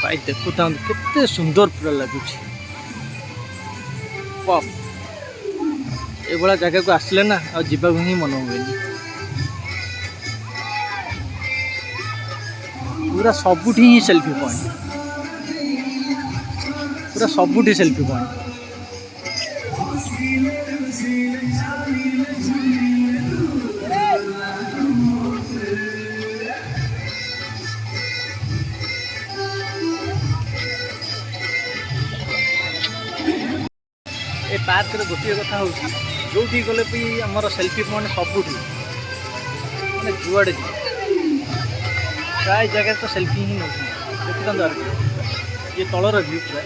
भाई देखु केते सुंदर पूरा लगुच ये जगह को आसले ना आ जीवा ही मन हुए पूरा सबुठी ही सेल्फी पॉइंट पूरा सबुठी सेल्फी पॉइंट ए पार्क गोटे कथा हूँ जो गले भी आमर सेल्फी पॉइंट सबुठ मैंने जुआड़े प्राय जगह तो सेल्फी ही नौ देखते ये तलर व्यू पूरा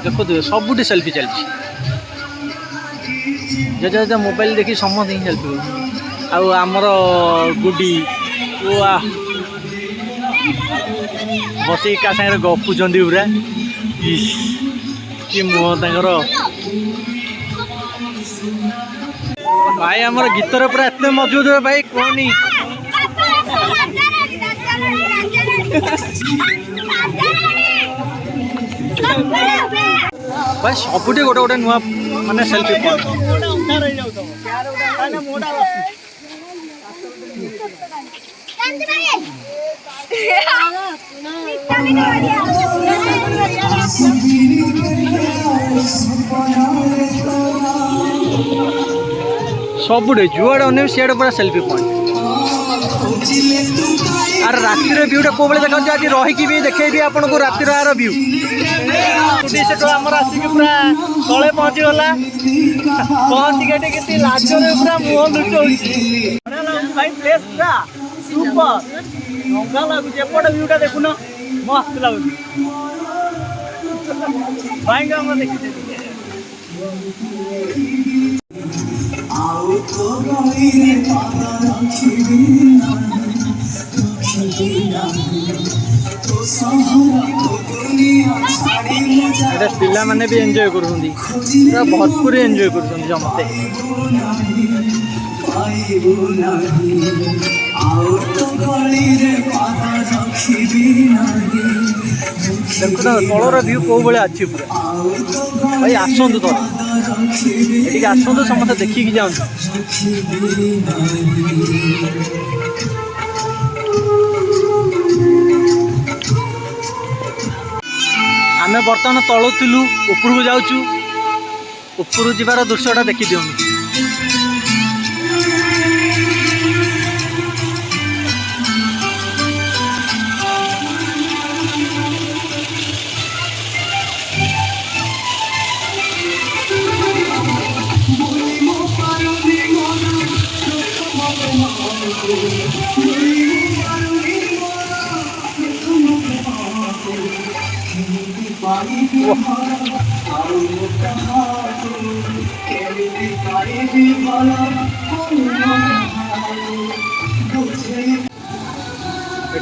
देखो सबुठी सेल्फी चलती जजा मोबाइल देखी समस्त ही सेल्फी आउ आमर गुडी बस क्या सागर गपुंट पूरा कि मुह तर भाई आमर गीतर पूरा एत मजबूत हुए भाई कहनी भाई सबुठी गोटे गोटे नुआ माने सेल्फी सबुठे जुआड़े अने सीआड़े पूरा सेल्फी पॉइंट आर रातिर व्यूटा कौ देखा आज रहीकि भी देखेबी आपन को रातिर आर व्यू आमर आसिक पूरा तले पहुँची गला पहुँची के लाजरे पूरा मुह लुचौची प्लेस पूरा सुपर रंगा लगुच एपटे व्यूटा देखुन मस्त लगुच भाई देखी पिला माने भी एंजॉय करूँगी पूरा भरपूर एंजॉय करूँ समस्ते देखो तलर व्यू कौ भाया अच्छी पूरा भाई आसतु तो ये आसतु समस्त देखिकी जाऊँ आमे बर्तमान तलु थिलु ऊपर को जाऊँ ऊपर जीवार दृश्यटा देखी दिखु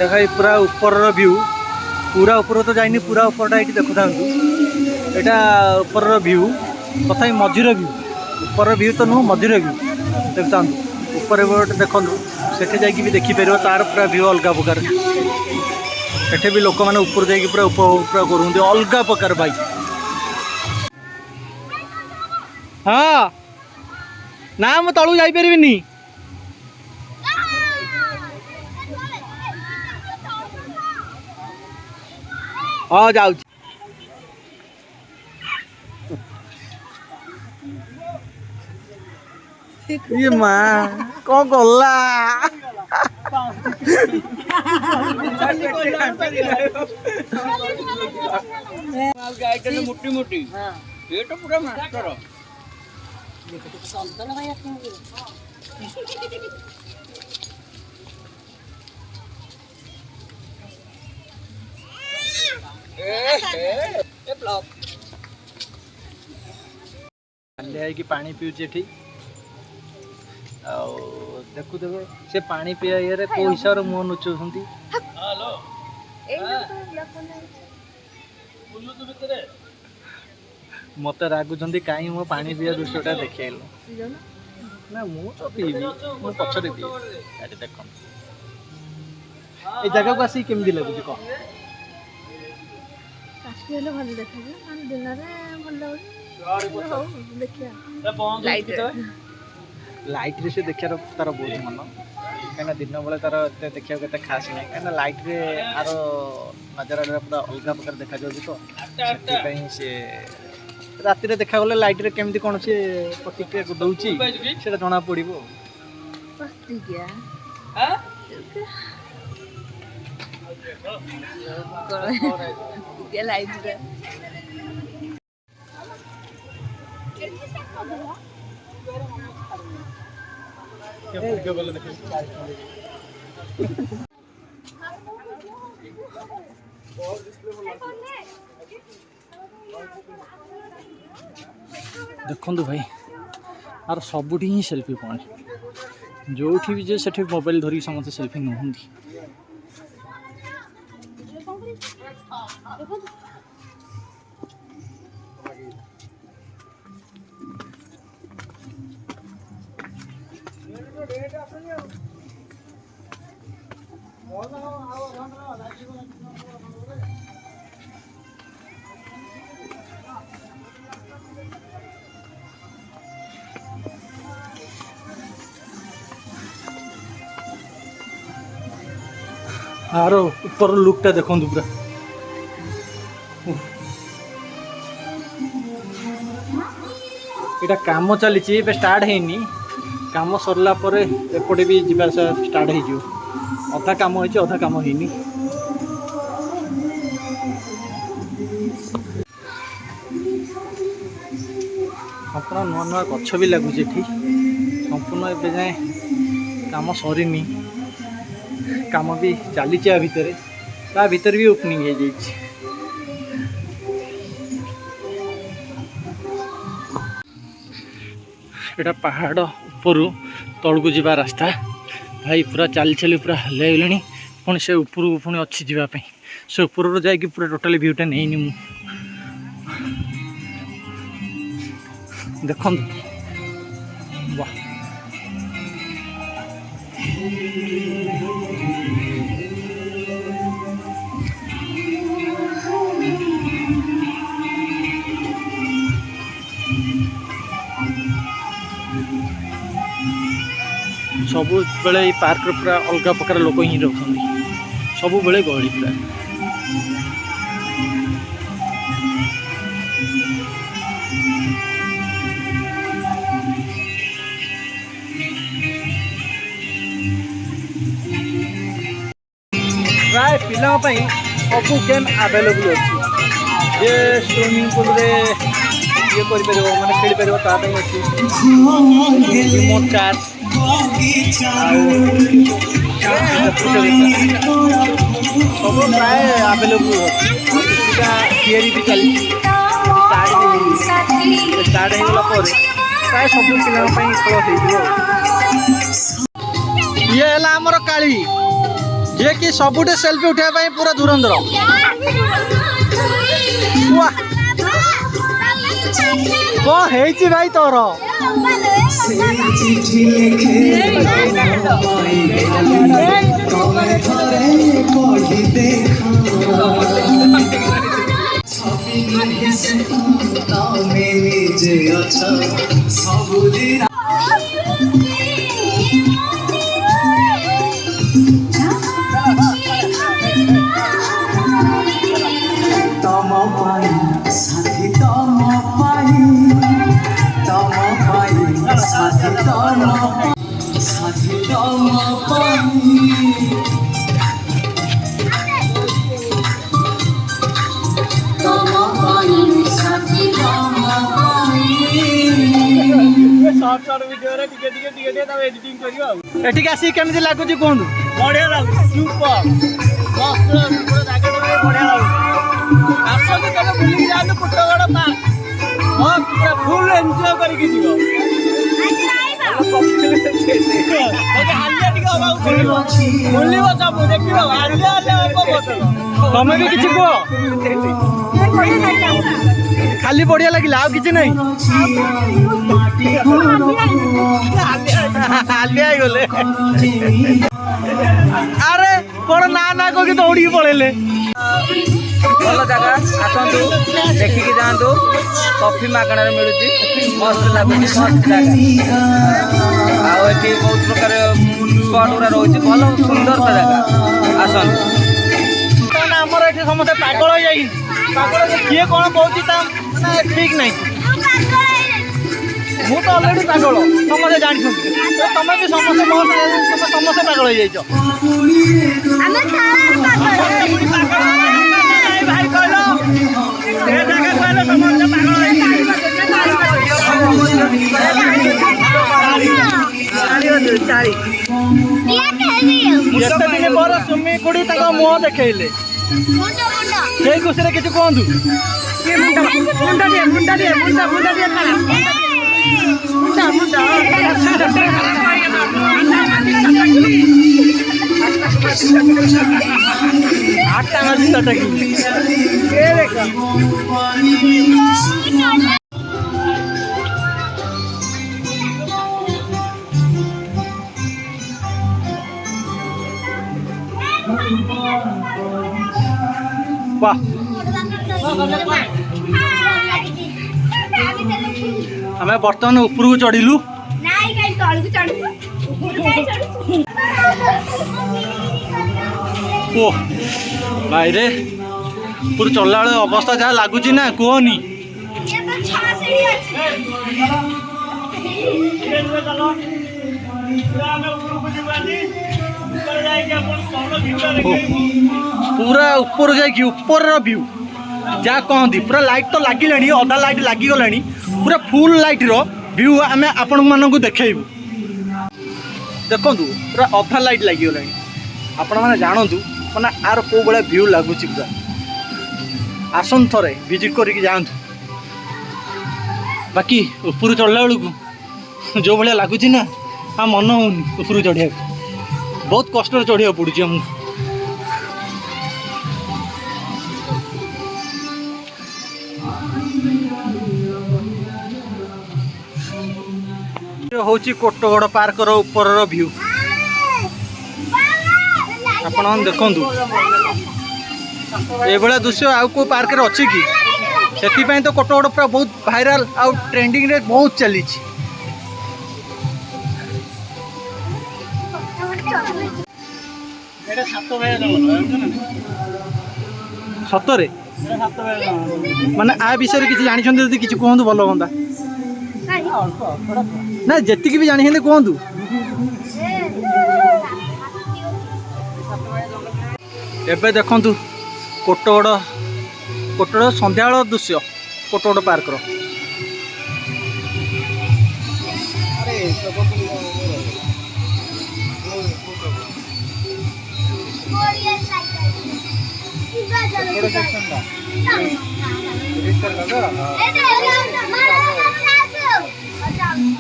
भाई पूरा ऊपर व्यू पूरा ऊपर तो जाइनी पूरा ऊपर ये देखु था यहाँ ऊपर व्यू तथा मझीर व्यू ऊपर व्यू तो नुह मझीर व्यू देखता ऊपर गोटे देखो से जाकि भी देखिपर तार पूरा व्यू अलग प्रकार एठे भी लोक मैंने ऊपर जाकि पूरा उपभोग पूरा करूँ अलग प्रकार भाई हाँ ना मु तलू जापरि हाँ जाऊ ये माँ कौन गला मोटी मोटी ये तो पूरा मास्टर कि पानी पीऊे एठी देखु देवे से पानी पिया ये को हिसाब मुँह लुचाऊँ मत रागुंट कहीं मो पानी पिया दृश्यटा देखल ना मु तो पीबी मु पछरे पी अरे देख ए जगह को आसी केमदी लगुच कह काशी हेले भल देखा जे दिन रे भल लागो देखिया लाइट रे से देखियार तार बहुत मन कहीं दिन बेले तार एत देखा के खास ना कहीं लाइट रे आर नजर पूरा अलग प्रकार देखा जाए से राति रे देखा गले लाइट रे केमती कौन से प्रतिक्रिया दउची सेटा जना पड़िबो प्रतिक्रिया ये लाइट रे देखु भाई आर सबुठी ही सेल्फी पॉइंट जो भी जे सेठी मोबाइल धरी समस्त सेल्फी नहुंदी आर ऊपर लुकटा देखु पूरा इटा काम चली स्टार्ट हैनी काम सरला परे एपटे भी जीवा स्टार्ट हो अधा काम हो अधा काम हैनी संपूर्ण नुआ नुआ गछ भी लगुच संपूर्ण ए जाए काम सरीनी काम भी चली भितर भी ओपनिंग हो जाए एटा पहाड़ ऊपर तलू जावा रास्ता भाई पूरा चली चली पूरा हल्ले पुणी से ऊपर पुणी अच्छी जावाई से ऊपर जाकि पूरा टोटाली भ्यूटा नहीं मु देख वाह सब बेले पार्क पूरा अलग प्रकार लोक ही रोकते सब बेले गहली पूरा प्राय पिला सब गेम आवेलेबल अच्छी जे स्विमिंग पूल रे ये माने खेल पार ताकि अच्छी रिमोट कार सब प्राय आवेलेबल अच्छी भी चली स्टार्ट होगा प्राय सब पिला खेल ये है आमर काली ये कि सबुठे सेल्फी उठाइबा पूरा धुरंधर कौन है भाई तोर एठी आसी केमती लगुच कहूँ बढ़िया लगुच सुपर बढ़िया लगुच बुलिक जाओ पुटगड़ पार्क हाँ पूरा फुल एंजॉय करके हालिया टे बुल सब देख हालिया तमें भी किसी कह खाली बढ़िया लगे आउ कि नहीं गले अरे कौन ना ना कह दौड़ी पड़े भल जगह आसतु देखिकी जातु कॉफी मागणार मिलूँ मस्त लगुच मस्त जगह आठी बहुत प्रकार स्पट गुरा रोचे भल सुंदर जगह आसतु आमर ये समस्त पागल हो जाए पागल किए कौन कौन ठीक नहीं मु तो अलरेडी पागल समस्ते जानी तुम भी समस्ते समस्ते पागल हो जाइए भाई कहल जिते दिन पर सुमी कुड़ी मुह देखले से खुशी किसी कहतु आठटा मासी टटकी वाह आम बर्तमान उपरକୁ चढ़िलु ओ भाई रे पूरा चलला बेले अवस्था जहाँ लगुच ना कहनी पूरा ऊपर जाकि ऊपर व्यू जहाँ कहती पूरा लाइट तो लगिला अधा लाइट लगिगला पूरा फुल लाइट रो व्यू आम आपण मानक देखु देखु पूरा अधा लाइट लगिगला आपण मैंने जानतु मैंने आर कौ भाया व्यू लगुच पूरा आसन थे विजिट करके जातु बाकी ऊपर चढ़ला बेलू जो भाया लगुच ना हाँ मन होनी ऊपर चढ़िया बहुत कष्ट चढ़िया पड़ुची आमको हूँ कोटगड़ पार्क ऊपर व्यू आपण देखु ये दृश्य आउ को पार्क रे अच्छी कि से तो कोटगड़ पूरा बहुत भाइराल आउ ट्रेंडिंग रे बहुत चली सतरे माने आ विषय किसी जानी किसी कहतु भल हाँ ना जी भी जानी कहतु एबे देखंतु कोटगड़ संध्या दृश्य कोटगड़ पार्क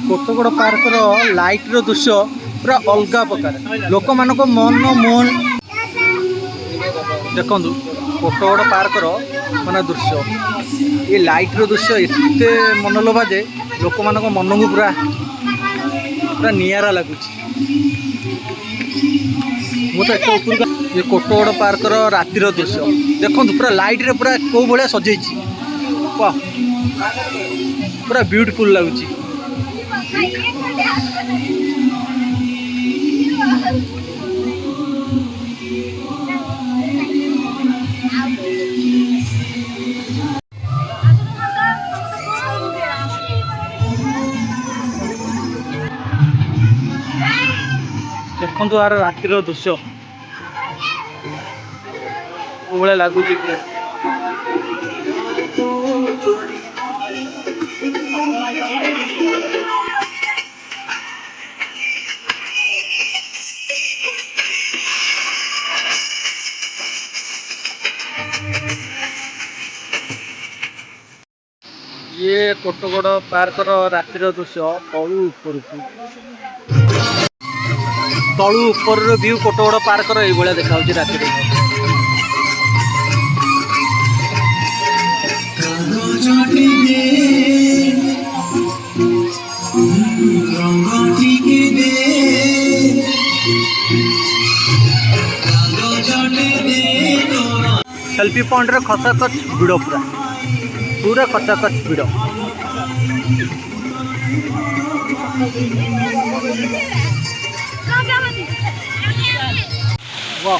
कोटगड़ पार्क लाइट रो दृश्य पूरा अलग प्रकार लोक मान मन मोहन देखु कोटगड़ पार्क माने दृश्य ये लाइट रो दृश्य एत मनलोभा जे लोक मान मन को पूरा पूरा नियारा लगुच मुझे ये कोटगड़ पार्क रातिर दृश्य देखो पूरा लाइट रे पूरा कौ भाया सजे पूरा ब्यूटीफुल लगुच देखो यार रातिर दृश्य भाया लगुच ये कोटगड़ पार्क रातिर दृश्य तलू ऊपर व्यू कोटगड़ पार्क ये देखा रातिर सेल्फी पॉइंट रे खचाखच भिड़ पूरा पूरा खचाखच भिड़। वाह